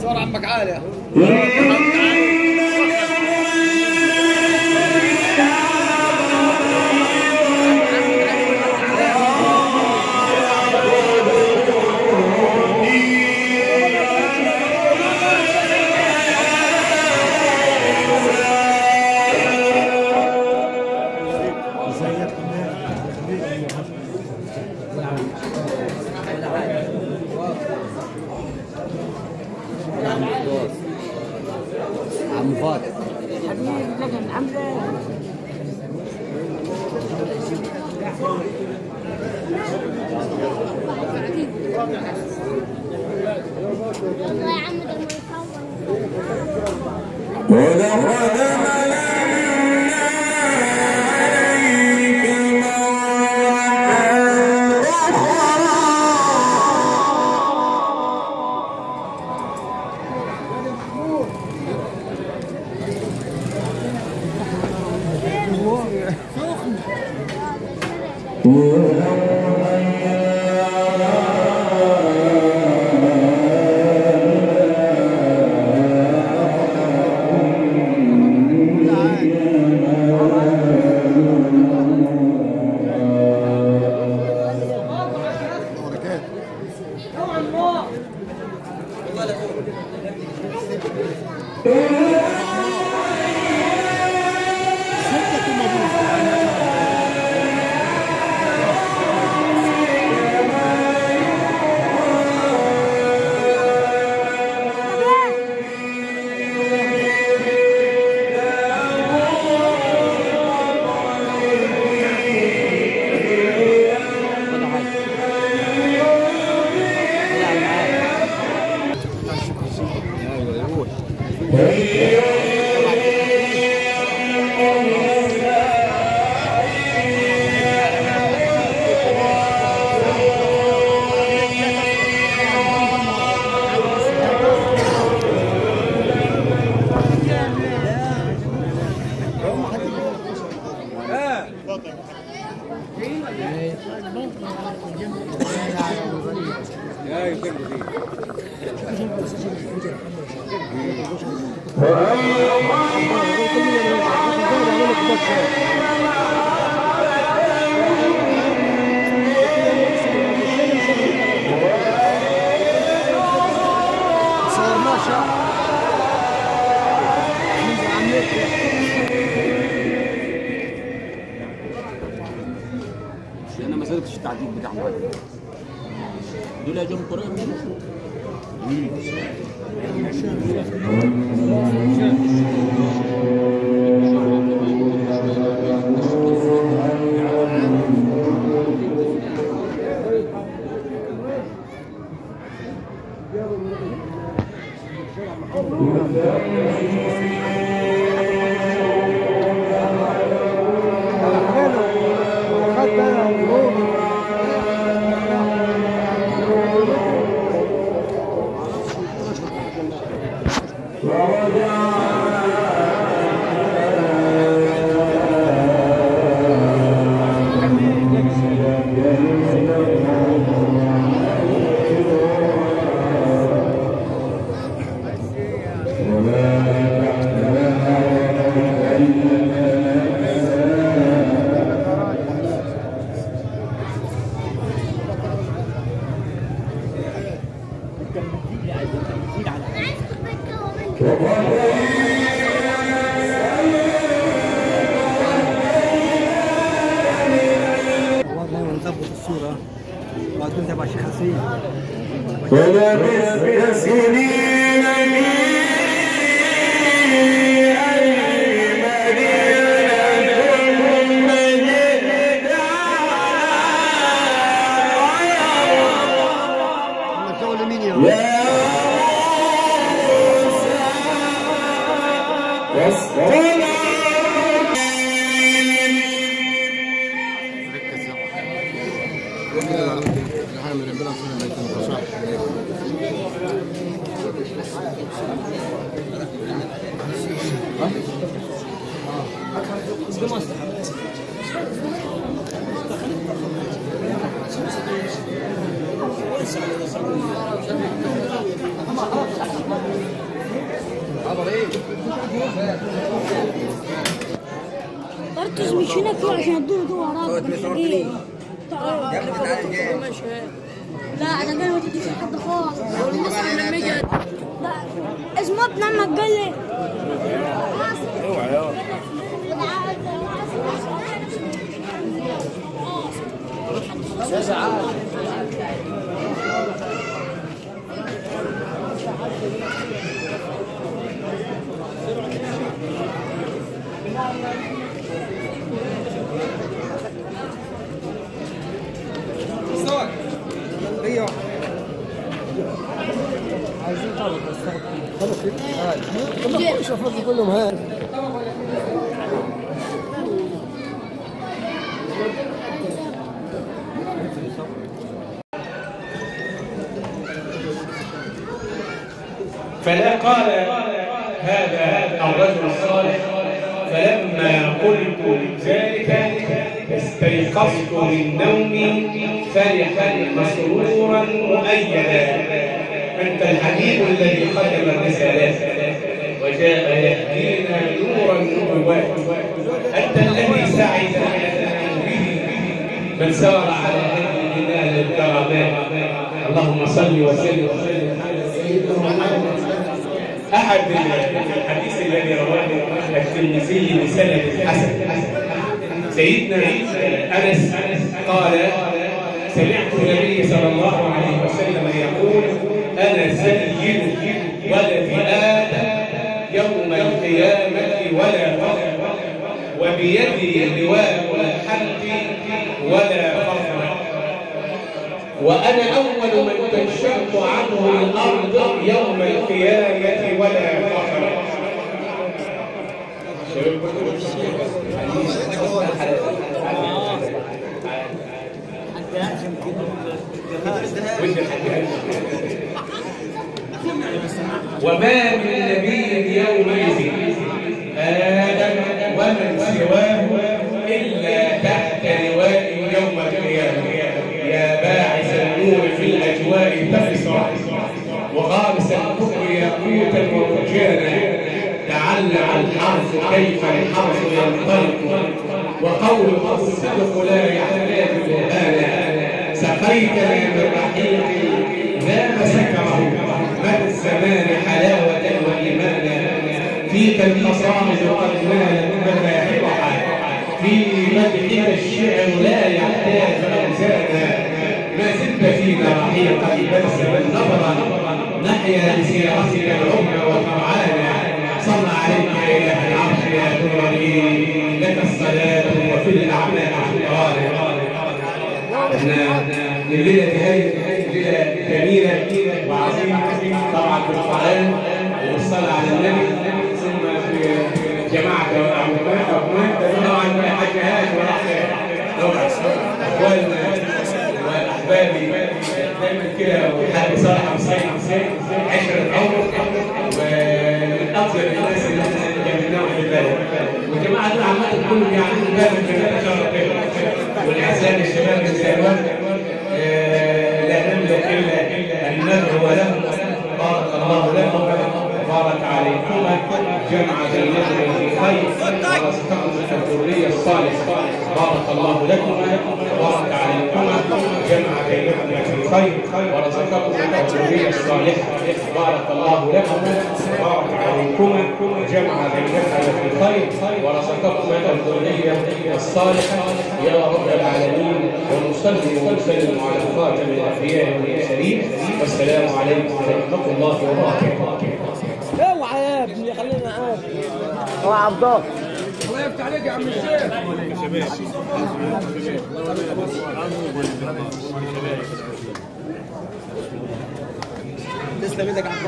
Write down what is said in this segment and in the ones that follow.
صور عمك عالية. عم فاضل حبيبي لكن عامله يلا يا عم ده انا ما سالتش التعديل بتاعهم دول جم طريقه من ولبثت سنين برتز مش هناك عشان الدور ده وراك. لا عشان كده ما تديش لحد خالص. لا اسمه ابن عمك قال لي اوعى يا سعاد. عايزين طبق بس طبق كده مش المفروض كلهم هاد فلا قال هذا الرجل الصالح فلما قلت ذلك استيقظت من نومي فرحا مسرورا مؤيدا. أنت الحبيب الذي ختم الرسالات وجاء يهدينا نور النبوات. أنت الذي سعد به من سار على هدي بلاد الكرامات. اللهم صل وسلم على سيدنا محمد. أحد الحديث الذي رواه الترمذي بسند حسن سيدنا أنس قال سمعت النبي صلى الله عليه وسلم يقول أنا سيد ولد آدم يوم القيامة ولا فخر وبيدي لواء الحمد ولا فخر وأنا أول من تنشق عنه الأرض يوم القيامة ولا فخر. وما من نبي يومئذ آدم ومن سواه إلا تحت لواء يوم القيامة. يا باعث النور في الأجواء تفسر وغارس الكفر ياقوتا ومرجانا. تعلم الحرف كيف الحرف ينطلق وقولك الصدق لا يحتاج برهانا. سقيتنا من رحيق ذاب سكره مدى الزمان حلاوة وإيمانا. فيك القصائد قد نالت مذاهبها في مدحك الشعر لا يحتاج أوزانا. ما زلت فينا رحيقا بلسما نظرا نحيا بسيرتك العمر وترعانا. صلى عليك إله العرش يا نوري لك الصلاة وفي الأعمال شكرانا. احنا الليلة هذه ليلة جميلة وعظيمة طبعا بالقرآن والصلاة على النبي ثم في جماعة وأموات طبعا ما حاجهاش ولا اخواننا واحبابي دايما كده والحاج صالح حسين عشرة عمر ومن اطيب الناس اللي احنا جمعناهم في البلد والجماعه دول عامه كلهم يعملوا باب الجنه شرف والاحسان الشباب السلوات لا نملك الا ان ندعو لهم. بارك الله لكم بارك عليكم جمع بينكم في خير ورزقكم الذريه الصالحه. بارك الله لكم وبارك عليكم جمع بينكم في خير ورزقكم الذرية الصالحة. بارك الله لكم وبارك عليكما وجمع بينكما في خير ورزقكما الذرية الصالحة يا رب العالمين. ونصلي ونسلم على خاتم الأنبياء والمرسلين. والسلام عليكم ورحمة الله وبركاته. اوعى يا ابني خلينا معاك. اوعى عبد الله. الله يفتح عليك يا عم الشيخ. تسلم ايدك يا عبد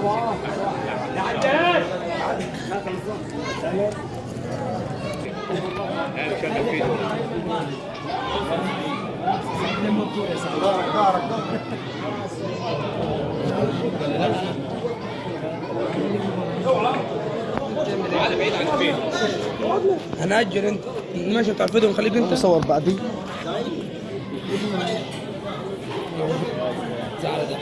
الله. يا عداد. هنأجل انت ماشي بتاع الفيديو ونخليك انت تصور بعدين. زعل ده